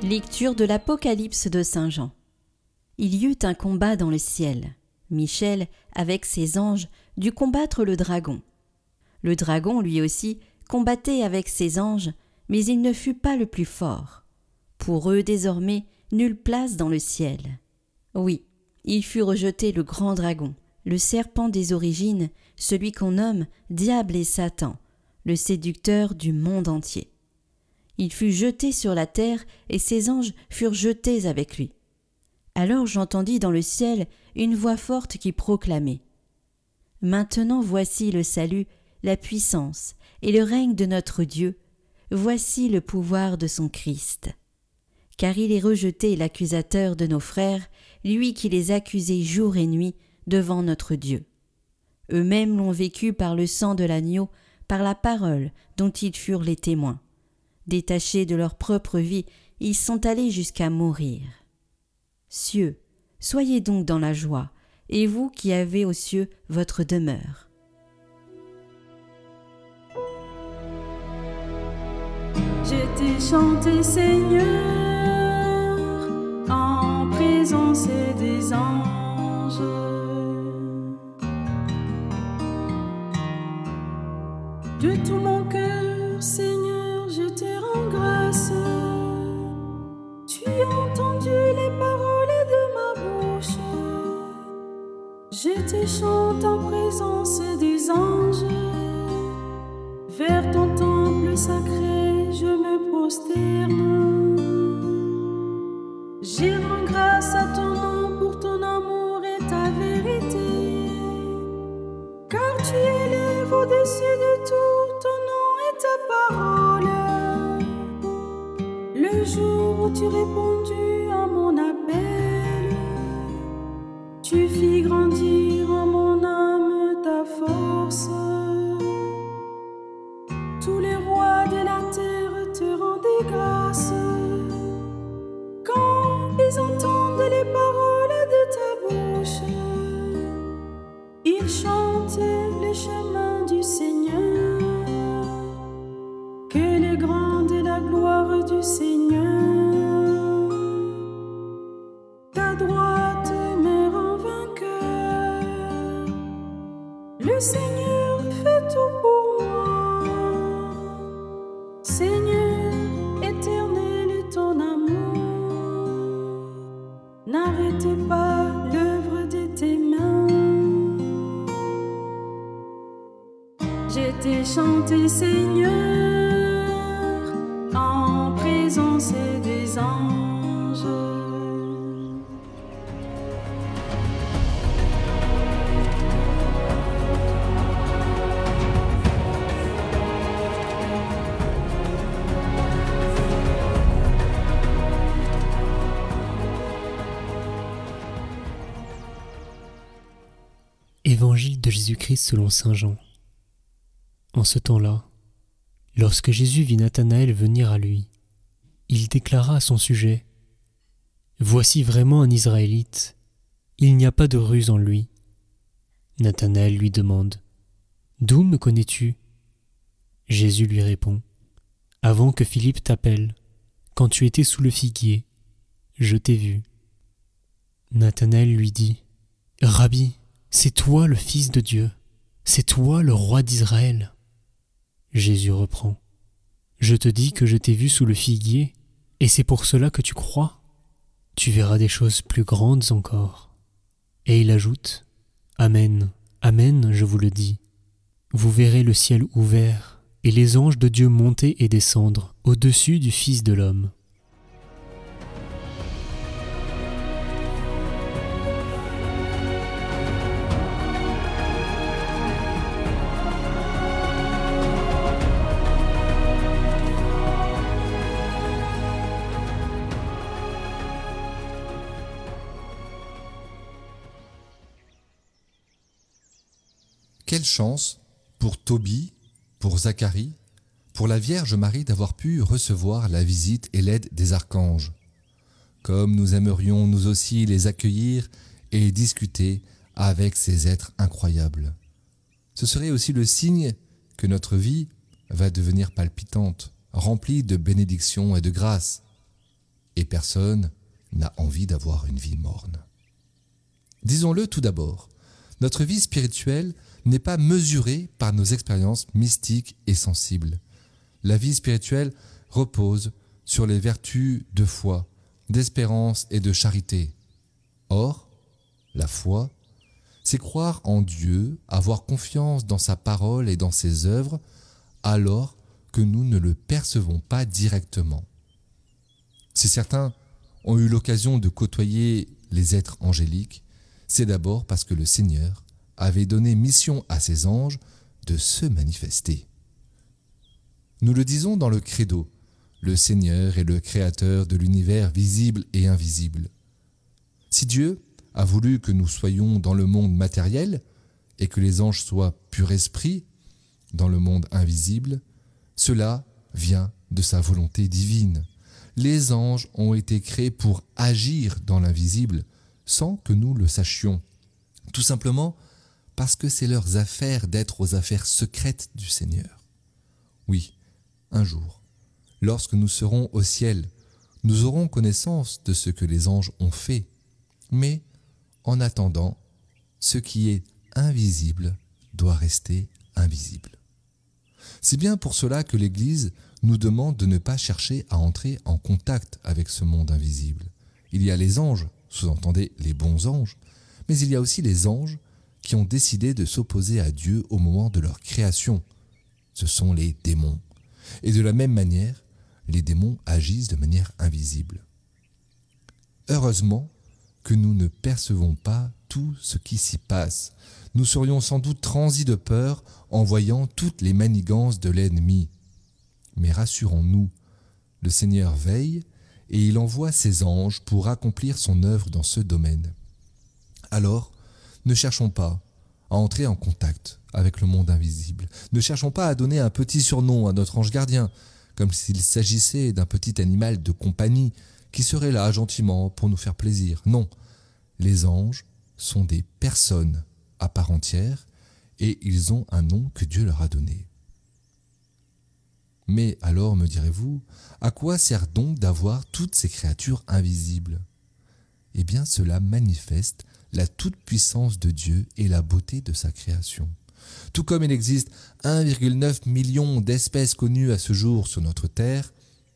Lecture de l'Apocalypse de Saint Jean. Il y eut un combat dans le ciel. Michel, avec ses anges, dut combattre le dragon. Le dragon, lui aussi, combattait avec ses anges, mais il ne fut pas le plus fort. Pour eux, désormais, nulle place dans le ciel. Oui, il fut rejeté le grand dragon, le serpent des origines, celui qu'on nomme Diable et Satan, le séducteur du monde entier. Il fut jeté sur la terre et ses anges furent jetés avec lui. Alors j'entendis dans le ciel une voix forte qui proclamait « Maintenant voici le salut, la puissance et le règne de notre Dieu, voici le pouvoir de son Christ. Car il est rejeté l'accusateur de nos frères, lui qui les accusait jour et nuit devant notre Dieu. Eux-mêmes l'ont vécu par le sang de l'agneau, par la parole dont ils furent les témoins. Détachés de leur propre vie, ils sont allés jusqu'à mourir. Cieux, soyez donc dans la joie, et vous qui avez aux cieux votre demeure. » Je t'ai chanté, Seigneur, en présence des anges. De tout mon cœur, Seigneur, je te rends grâce. Tu as entendu les paroles de ma bouche. Je te chante en présence des anges. Vers ton temple sacré, je me prosterne. J'y rends grâce à ton nom pour ton amour et ta vérité. Car tu élèves au-dessus de tout ton nom et ta parole. Le jour où tu répondis à mon appel, tu fis grandir en mon âme ta force. Tous les rois de la terre te rendaient grâce. Quand ils entendent les paroles de ta bouche, ils chantent le chemin du Seigneur. Quelle est grande la gloire du Seigneur. Ta droite me rend vainqueur. Le Seigneur fait tout pour moi. Seigneur, éternel ton amour, n'arrête pas l'œuvre de tes mains. Je t'ai chanté, Seigneur, en présence des anges. Évangile de Jésus-Christ selon saint Jean. En ce temps-là, lorsque Jésus vit Nathanaël venir à lui, il déclara à son sujet : « Voici vraiment un Israélite, il n'y a pas de ruse en lui. » Nathanaël lui demande : « D'où me connais-tu » Jésus lui répond : « Avant que Philippe t'appelle, quand tu étais sous le figuier, je t'ai vu. » Nathanaël lui dit : « Rabbi, c'est toi le Fils de Dieu, c'est toi le roi d'Israël. » Jésus reprend : « Je te dis que je t'ai vu sous le figuier, et c'est pour cela que tu crois. Tu verras des choses plus grandes encore. » Et il ajoute : « Amen, Amen, je vous le dis. Vous verrez le ciel ouvert, et les anges de Dieu monter et descendre au-dessus du Fils de l'homme. » Quelle chance pour Tobie, pour Zacharie, pour la Vierge Marie d'avoir pu recevoir la visite et l'aide des archanges. Comme nous aimerions nous aussi les accueillir et discuter avec ces êtres incroyables. Ce serait aussi le signe que notre vie va devenir palpitante, remplie de bénédictions et de grâces. et personne n'a envie d'avoir une vie morne. Disons-le tout d'abord, notre vie spirituelle n'est pas mesurée par nos expériences mystiques et sensibles. La vie spirituelle repose sur les vertus de foi, d'espérance et de charité. Or, la foi, c'est croire en Dieu, avoir confiance dans sa parole et dans ses œuvres, alors que nous ne le percevons pas directement. Si certains ont eu l'occasion de côtoyer les êtres angéliques, c'est d'abord parce que le Seigneur avait donné mission à ses anges de se manifester. Nous le disons dans le credo, le Seigneur est le créateur de l'univers visible et invisible. Si Dieu a voulu que nous soyons dans le monde matériel et que les anges soient pur esprit dans le monde invisible, cela vient de sa volonté divine. Les anges ont été créés pour agir dans l'invisible sans que nous le sachions, tout simplement parce que c'est leurs affaires d'être aux affaires secrètes du Seigneur. Oui, un jour, lorsque nous serons au ciel, nous aurons connaissance de ce que les anges ont fait, mais en attendant, ce qui est invisible doit rester invisible. C'est bien pour cela que l'Église nous demande de ne pas chercher à entrer en contact avec ce monde invisible. Il y a les anges, sous-entendez les bons anges, mais il y a aussi les anges qui ont décidé de s'opposer à Dieu au moment de leur création. Ce sont les démons. Et de la même manière, les démons agissent de manière invisible. Heureusement que nous ne percevons pas tout ce qui s'y passe. Nous serions sans doute transis de peur en voyant toutes les manigances de l'ennemi. Mais rassurons-nous, le Seigneur veille et il envoie ses anges pour accomplir son œuvre dans ce domaine. Alors, ne cherchons pas à entrer en contact avec le monde invisible. Ne cherchons pas à donner un petit surnom à notre ange gardien, comme s'il s'agissait d'un petit animal de compagnie qui serait là gentiment pour nous faire plaisir. Non, les anges sont des personnes à part entière et ils ont un nom que Dieu leur a donné. Mais alors, me direz-vous, à quoi sert donc d'avoir toutes ces créatures invisibles ? Eh bien, cela manifeste la toute-puissance de Dieu et la beauté de sa création. Tout comme il existe 1,9 million d'espèces connues à ce jour sur notre Terre,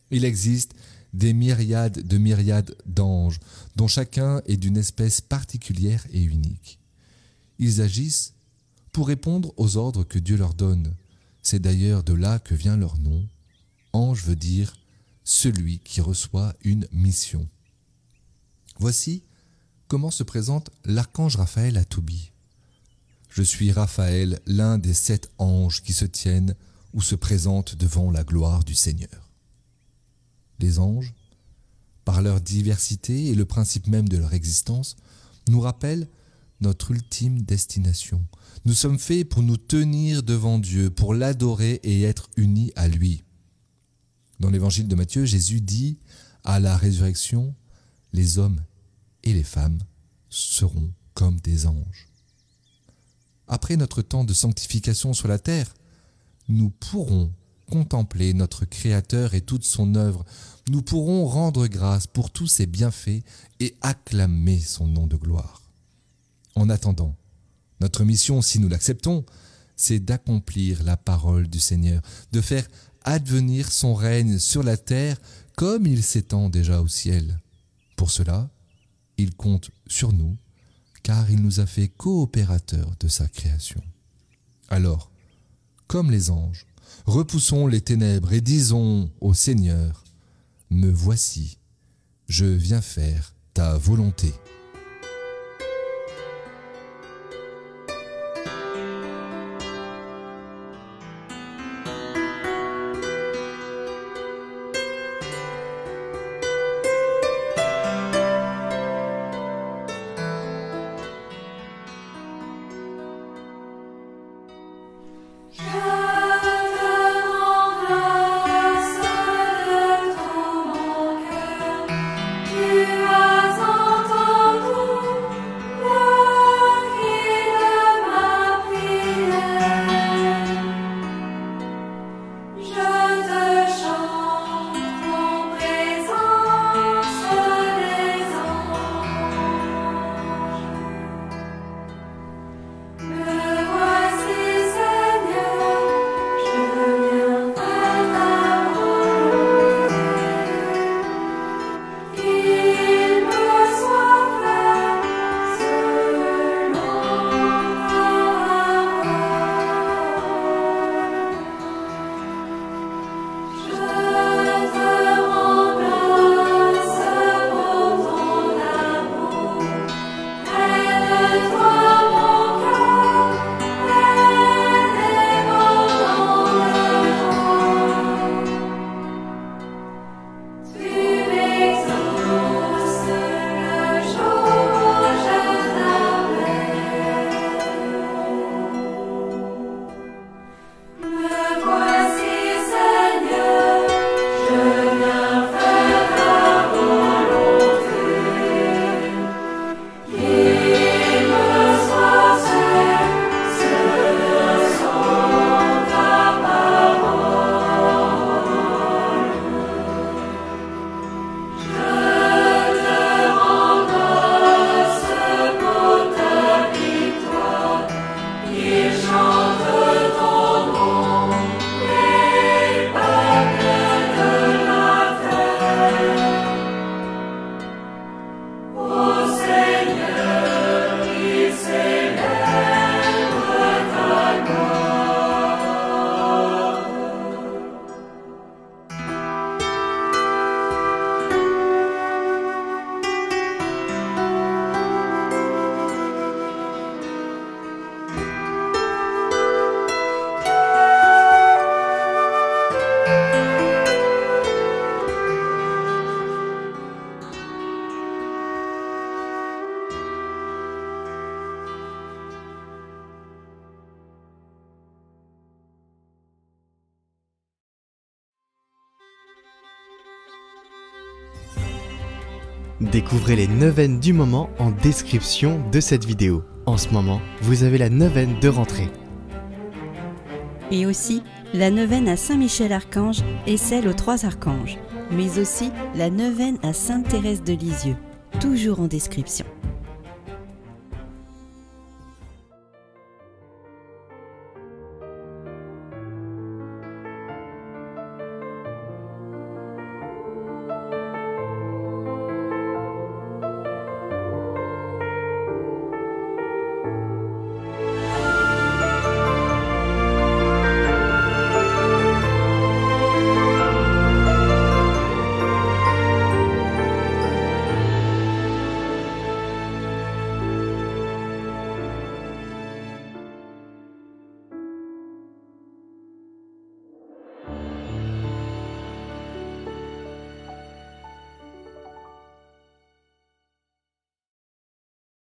il existe des myriades de myriades d'anges, dont chacun est d'une espèce particulière et unique. Ils agissent pour répondre aux ordres que Dieu leur donne. C'est d'ailleurs de là que vient leur nom. Ange veut dire celui qui reçoit une mission. Voici comment se présente l'archange Raphaël à Tobie. Je suis Raphaël, l'un des 7 anges qui se tiennent ou se présentent devant la gloire du Seigneur. Les anges, par leur diversité et le principe même de leur existence, nous rappellent notre ultime destination. Nous sommes faits pour nous tenir devant Dieu, pour l'adorer et être unis à lui. Dans l'évangile de Matthieu, Jésus dit à la résurrection, les hommes et les femmes seront comme des anges. Après notre temps de sanctification sur la terre, nous pourrons contempler notre Créateur et toute son œuvre. Nous pourrons rendre grâce pour tous ses bienfaits et acclamer son nom de gloire. En attendant, notre mission, si nous l'acceptons, c'est d'accomplir la parole du Seigneur, de faire advenir son règne sur la terre comme il s'étend déjà au ciel. Pour cela, il compte sur nous, car il nous a fait coopérateurs de sa création. Alors, comme les anges, repoussons les ténèbres et disons au Seigneur, « Me voici, je viens faire ta volonté. » Tu as entendu Découvrez les neuvaines du moment en description de cette vidéo. En ce moment, vous avez la neuvaine de rentrée. Et aussi la neuvaine à Saint-Michel-Archange et celle aux 3 archanges, mais aussi la neuvaine à Sainte-Thérèse de Lisieux, toujours en description.